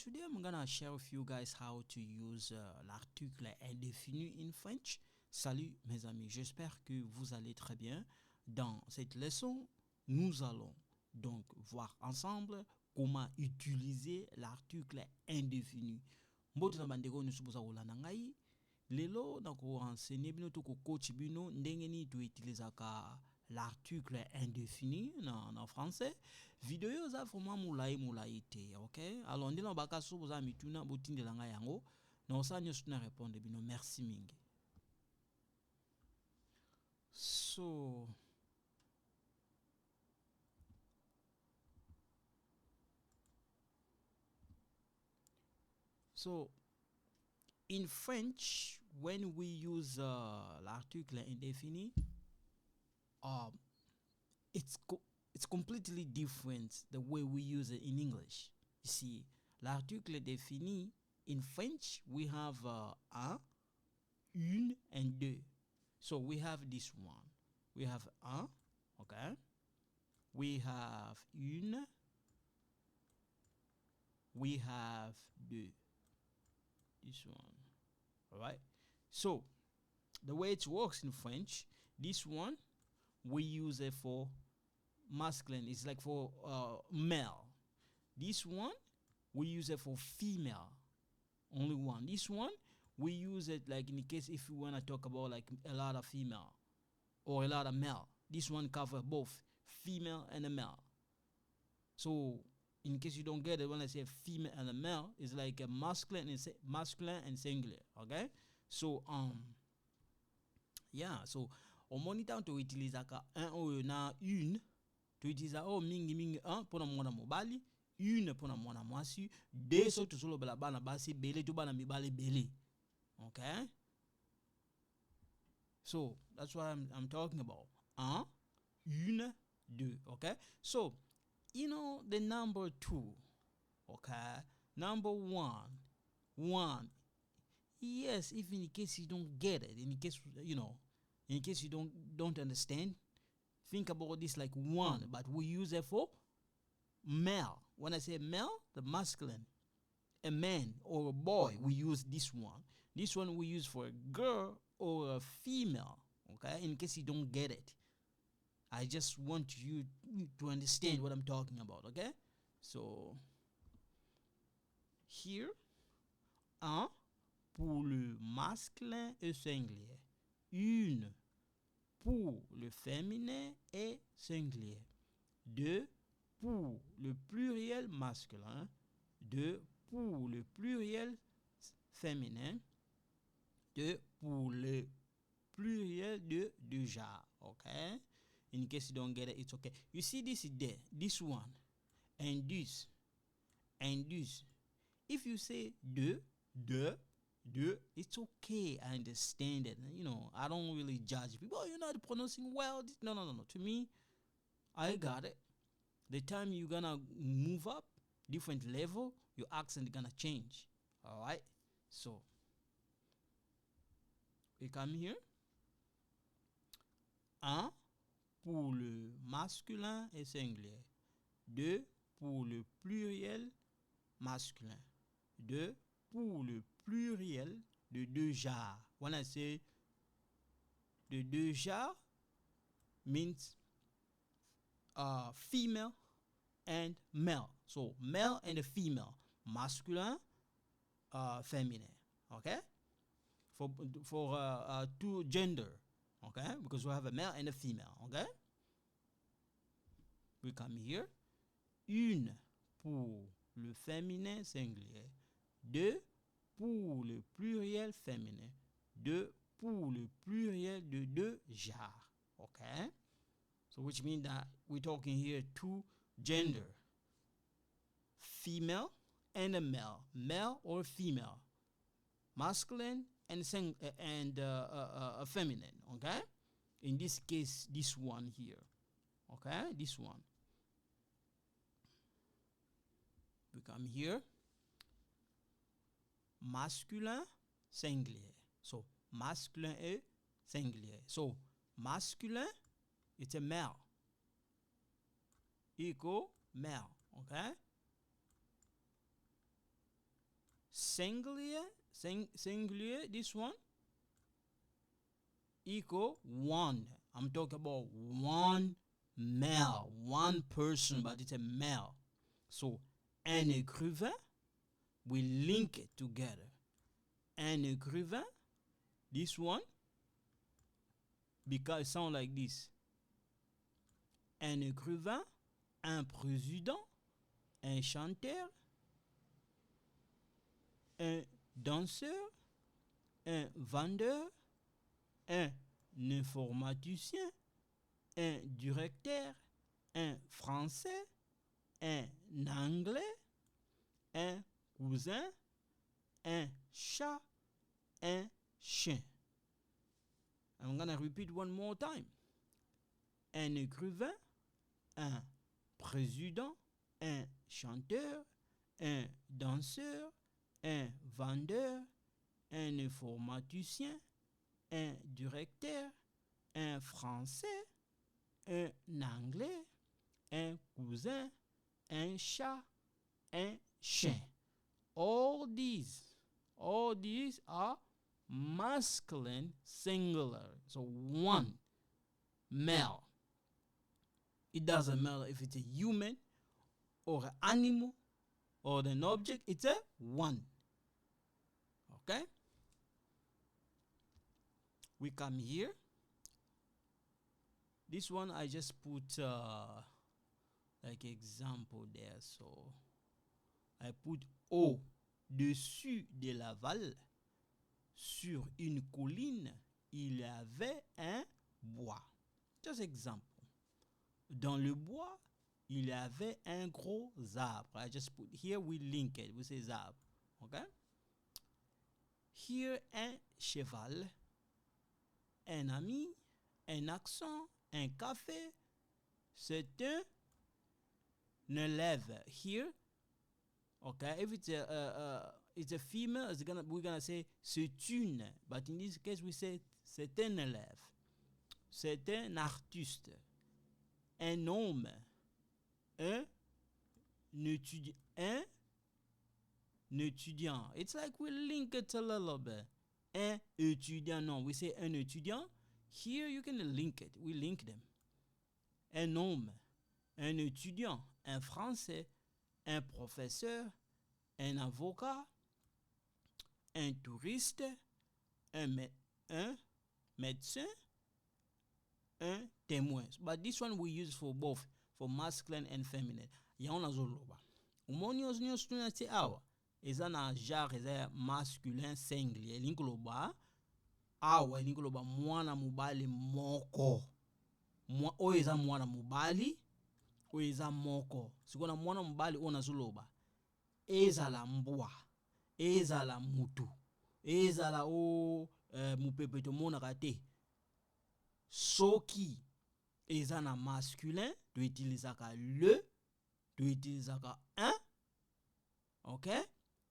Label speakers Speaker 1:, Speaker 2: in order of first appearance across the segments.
Speaker 1: today I'm gonna share with you guys how to use l'article indéfini in French. Salut mes amis, j'espère que vous allez très bien. Dans cette leçon, nous allons donc voir ensemble comment utiliser l'article indéfini. Mbote na bandeko nyonso boza kolanda ngai. Lelo na ko enseigner bino to ko coach bino ndenge ni to utilizaka l'article indéfini en français. Vidéo za vraiment moulayi te, OK? Alors ndina bakaso boza mituna botindela ngai yango. Na osanya nyonso na répondre bino merci mingi. So in French, when we use l'article indéfini, it's completely different the way we use it in English. You see, l'article défini in French, we have un, une, and deux. So we have this one. We have un, okay? We have une. We have deux. This one. All right? So the way it works in French, this one, we use it for masculine. It's like for male. This one, we use it for female. Only one. This one, we use it like in the case if you want to talk about like a lot of female or a lot of male. This one covers both female and a male. So in case you don't get it, when I say female and a male, it's like a masculine and singular. Okay? So yeah, so on monitor to utilize un ou na une, to utilize mingi un pour mwana mobali, une pour mwana mwasi, deux so to solo bala bana basi bele to bana mibale bele. Okay? So that's what I'm talking about. Un, une, deux. Okay? So you know the number two, okay? Number one. Yes, if in case you don't get it, in case you don't understand, think about this like one, but we use it for male. When I say male, the masculine, a man or a boy, we use this one. This one we use for a girl or a female, okay? In case you don't get it. I just want you to understand what I'm talking about, okay? So, here, un pour le masculin et singulier. Une pour le féminin et singulier. Deux pour le pluriel masculin. Deux pour le pluriel féminin. Deux pour le pluriel de déjà, okay? In case you don't get it, it's okay. You see this is there, this one, and this, and this. If you say deux, it's okay. I understand it. You know, I don't really judge people. Oh, you're not pronouncing well. No. To me, I got it. The time you're gonna move up, different level, your accent gonna change. All right. So we come here. Un pour le masculin et singulier. Deux pour le pluriel masculin. Deux pour le pluriel de deux genres. When I say the deux genres means female and male. So male and a female. Masculin, feminine. Okay? For two gender. Okay? Because we have a male and a female. Okay? We come here. Une pour le féminin singulier. Deux pour le pluriel féminin. Deux pour le pluriel de deux genres. Okay? So which means that we're talking here two gender. Female and a male. Male or female. Masculine and feminine, okay? In this case, this one here, okay? This one. We come here. Masculin, singulier. So, masculin et singulier. So, masculin, it's a male. Equal male, okay? singular, this one, equal one. I'm talking about one male, one person, but it's a male. So, un écrivain, we link it together. Un écrivain, this one, because it sounds like this. Un écrivain, un président, un chanteur, un danseur, un vendeur, un informaticien, un directeur, un français, un anglais, un cousin, un chat, un chien. I'm gonna repeat one more time. Un écrivain, un président, un chanteur, un danseur, un vendeur, un informaticien, un directeur, un français, un anglais, un cousin, un chat, un chien. All these are masculine singular. So one, male. It doesn't matter if it's a human or an animal or an object, it's a one. Okay? We come here. This one I just put like example there. So I put au-dessus de la Laval, sur une colline, il y avait un bois. Just example. Dans le bois, il y avait un gros arbre. I just put here, we link it. We say arbre. Okay? Here, un cheval, un ami, un accent, un café. C'est un élève. Here, okay, if it's a female, we're gonna say c'est une. But in this case, we say c'est un élève. C'est un artiste. Un homme. Un étudiant. It's like we link it a little bit. Un étudiant. No, we say un étudiant. Here you can link it. We link them. Un homme. Un étudiant. Un français. Un professeur. Un avocat. Un touriste. Un médecin. Un témoin. But this one we use for both, for masculine and feminine. Yaona zoloba. Umonyo znyo stuna ti awa. Eza na genre eza masculin singulier. Linkoloba. Awa linkoloba mwana mubali moko. O eza mwana mubali. O eza moko. Sikona mwana mubali ona zoloba. Eza la mbwa. Eza la mutu. Eza la mupepeto mona kate. Soki eza na masculin, tu utilises le, tu utilises un. Ok?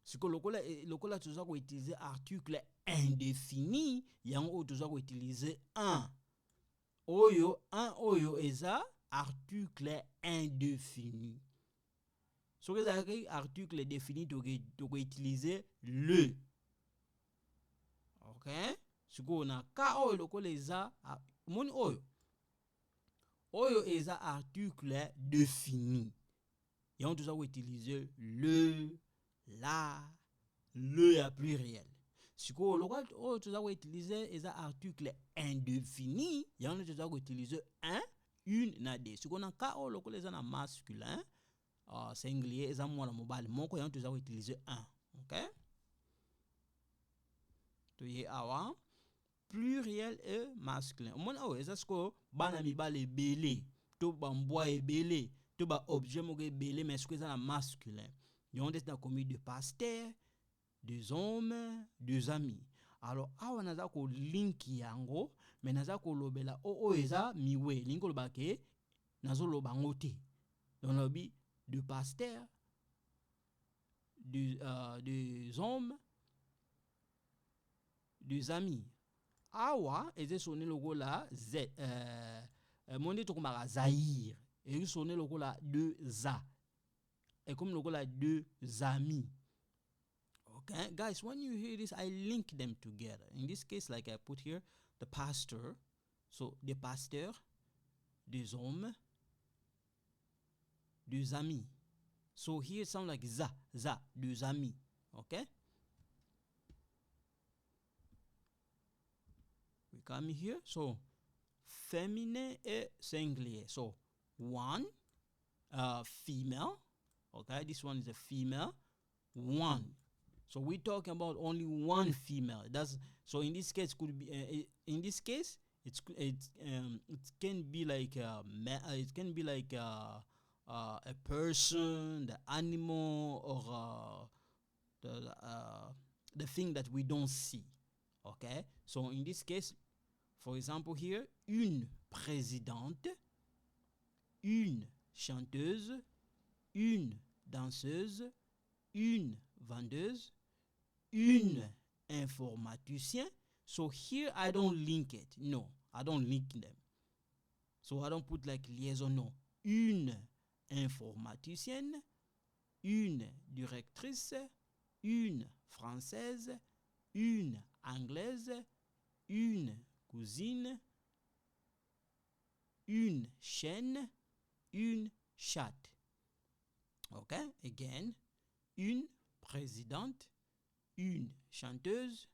Speaker 1: Si que lokola tu dois utiliser article indéfini, yango tu dois utiliser un. Oyo eza article indéfini. So que article défini, tu dois utiliser le. Ok? Si que on a ka oyo lokola eza moni oyo eza article défini. Et on doit utiliser le, la, le à pluriel. Si on doit utiliser les articles indéfinis, et on doit utiliser un, une, na des. Si on a cas où les a masculin, singulier, et moi la mobile, mon on doit utiliser un. Ok? Tu y awa. Pluriel et masculin. Mon est-ce que banami ba les belé, to bambois et belé, to ba objet mo belé, mais est-ce que ça masculin? Yon est dans commis de pasteurs, des hommes, des amis. Alors awa naza ko link yango, mais naza ko lobela eza miwe, link lo ba ke nazo lo bangote. Dans le bi de pasteurs, des hommes, des amis. Awa eze sonné logo la z monde to komaka Zaïre et sonné logo la deux za et comme logo la deux amis. Okay, guys, when you hear this, I link them together. In this case, like I put here, the pastor. So, des pasteurs, des hommes, des amis. So here it sounds like des amis. Okay? We come here. So, féminin et singulier. So, one, female. Okay, this one is a female. One. So we're talking about only one female. That's so in this case could be in this case it can be like it can be like a person, the animal, or the thing that we don't see. Okay. So in this case, for example here, une présidente, une chanteuse, une danseuse, une vendeuse, une informaticien. So here I don't link it. No, I don't link them. So I don't put like liaison. No. Une informaticienne, une directrice, une française, une anglaise, une cousine, une chaîne, une chatte. Okay, again, une présidente, une chanteuse,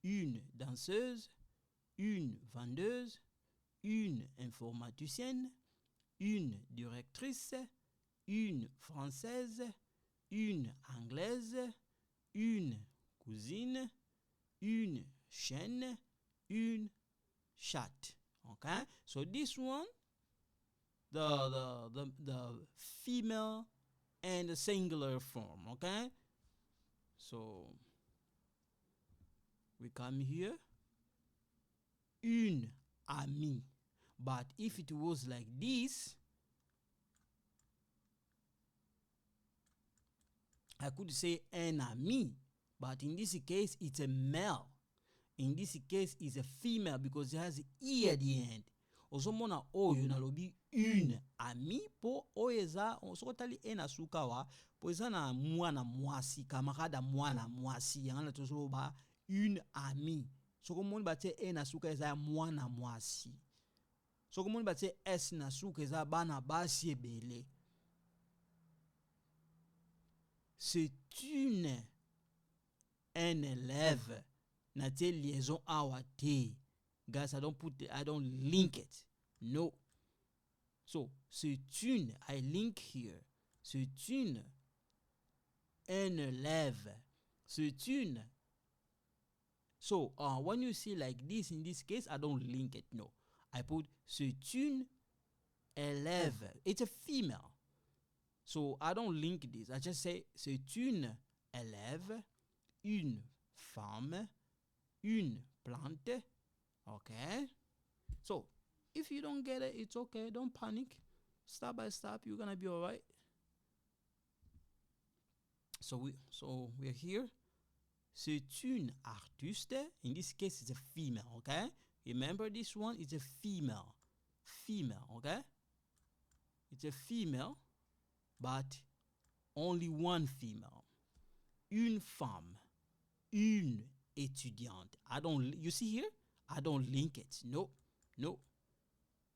Speaker 1: une danseuse, une vendeuse, une informaticienne, une directrice, une française, une anglaise, une cousine, une chaîne, une chatte. Okay, so this one, the female and the singular form. Okay, so we come here, une amie. But if it was like this, I could say un ami. But in this case, it's a male. In this case, it's a female because it has E at the end. Osomona oyo nalobi une amie po oeza osokotali ena sukawa po eza na mwana mwasi kamarada mwana mwasi yangana tosolo ba une amie. Sokomoni bate ena suka eza mwana mwasi. Sokomoni bate S na suka eza bana basi ebele. C'est un élève. Na te liaison awa te. Guys, I don't link it. No. So, c'est une, I link here. C'est un élève. C'est une. So, when you see like this, in this case, I don't link it. No. I put c'est une élève. It's a female. So, I don't link this. I just say c'est une élève, une femme, une plante. Okay? So, if you don't get it, it's okay. Don't panic. Step by step, you're gonna be alright. So we're here. C'est une artiste. In this case, it's a female, okay? Remember this one is a female. Female, okay? It's a female, but only one female. Une femme. Une étudiante. You see here? I don't link it. No.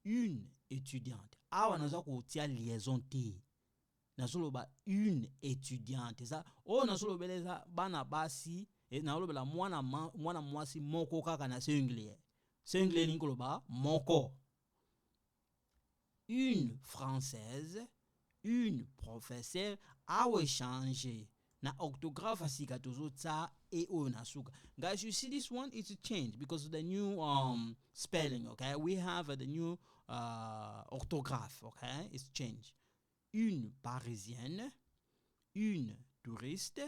Speaker 1: Une étudiante. Awa naza kutia liaison te. Nasoloba une étudiante. Eza nasoloba beleza bana basi nasoloba mwana mwasi moko kaka na singulier. Singulier ninkoloba moko. Une française, une professeure awe changer. Na orthographe asika tozo tsa e o nasuka. Guys, you see this one, it's a change because of the new spelling, okay? We have the new orthographe, okay? It's changed. Une parisienne, une touriste,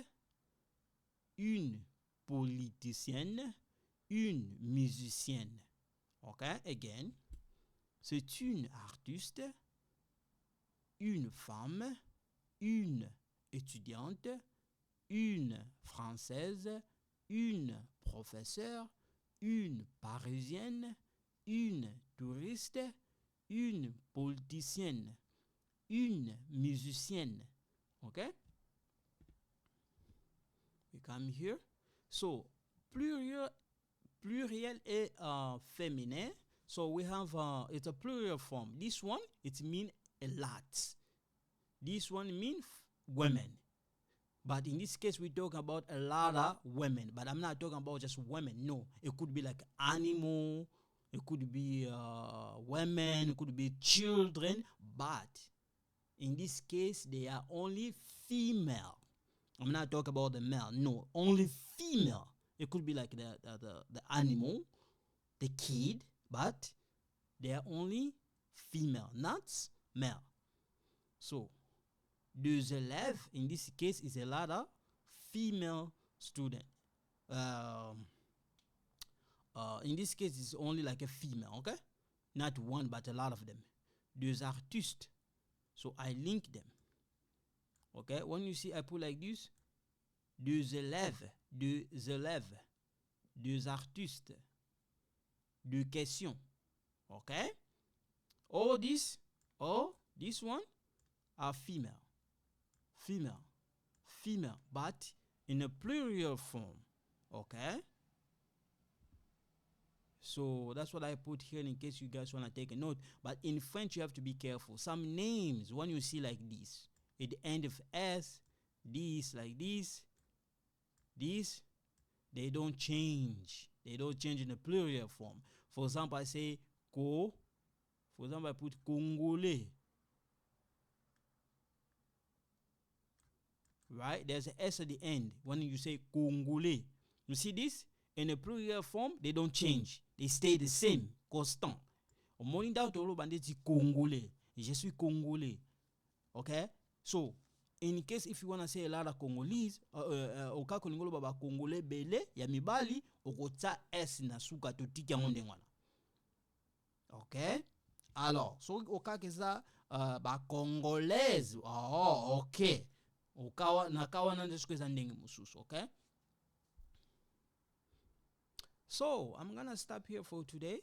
Speaker 1: une politicienne, une musicienne. Okay, again. C'est une artiste, une femme, une étudiante, une française, une professeure, une parisienne, une touriste, une politicienne, une musicienne. Okay? We come here. So pluriel et féminin. So we have it's a plural form. This one it means a lot. This one means women. But in this case, we talk about a lot of women. But I'm not talking about just women. No, it could be like animal. It could be women. It could be children. But in this case, they are only female. I'm not talking about the male. No, only female. It could be like the animal, the kid, but they are only female, not male. So, deux élèves, in this case, is a lot of female student. In this case, it's only like a female, okay? Not one, but a lot of them. Deux artistes. So I link them. Okay? When you see I put like this, deux élèves, deux artistes, deux questions. Okay? All this one are female. Female, but in a plural form. Okay? So that's what I put here in case you guys want to take a note. But in French, you have to be careful. Some names, when you see like this, at the end of S, this, like this, they don't change. They don't change in a plural form. For example, I say ko. For example, I put Congolais. Right? There's an S at the end when you say Congolais. You see this? In a plural form, they don't change. They stay the same, constant. Au morning down to bande dit Congolais. Je suis Congolais. Okay? So, in case if you want to say a lot of Congolese, oka koningolo baba Congolais bele ya mibali okota S na suka to tika ngonde ngwana. Okay? Alors, so oka keza ba Congolaise. Oh, okay. Okawa nakawa nande skweza ndenge mususu, okay? So, I'm gonna stop here for today.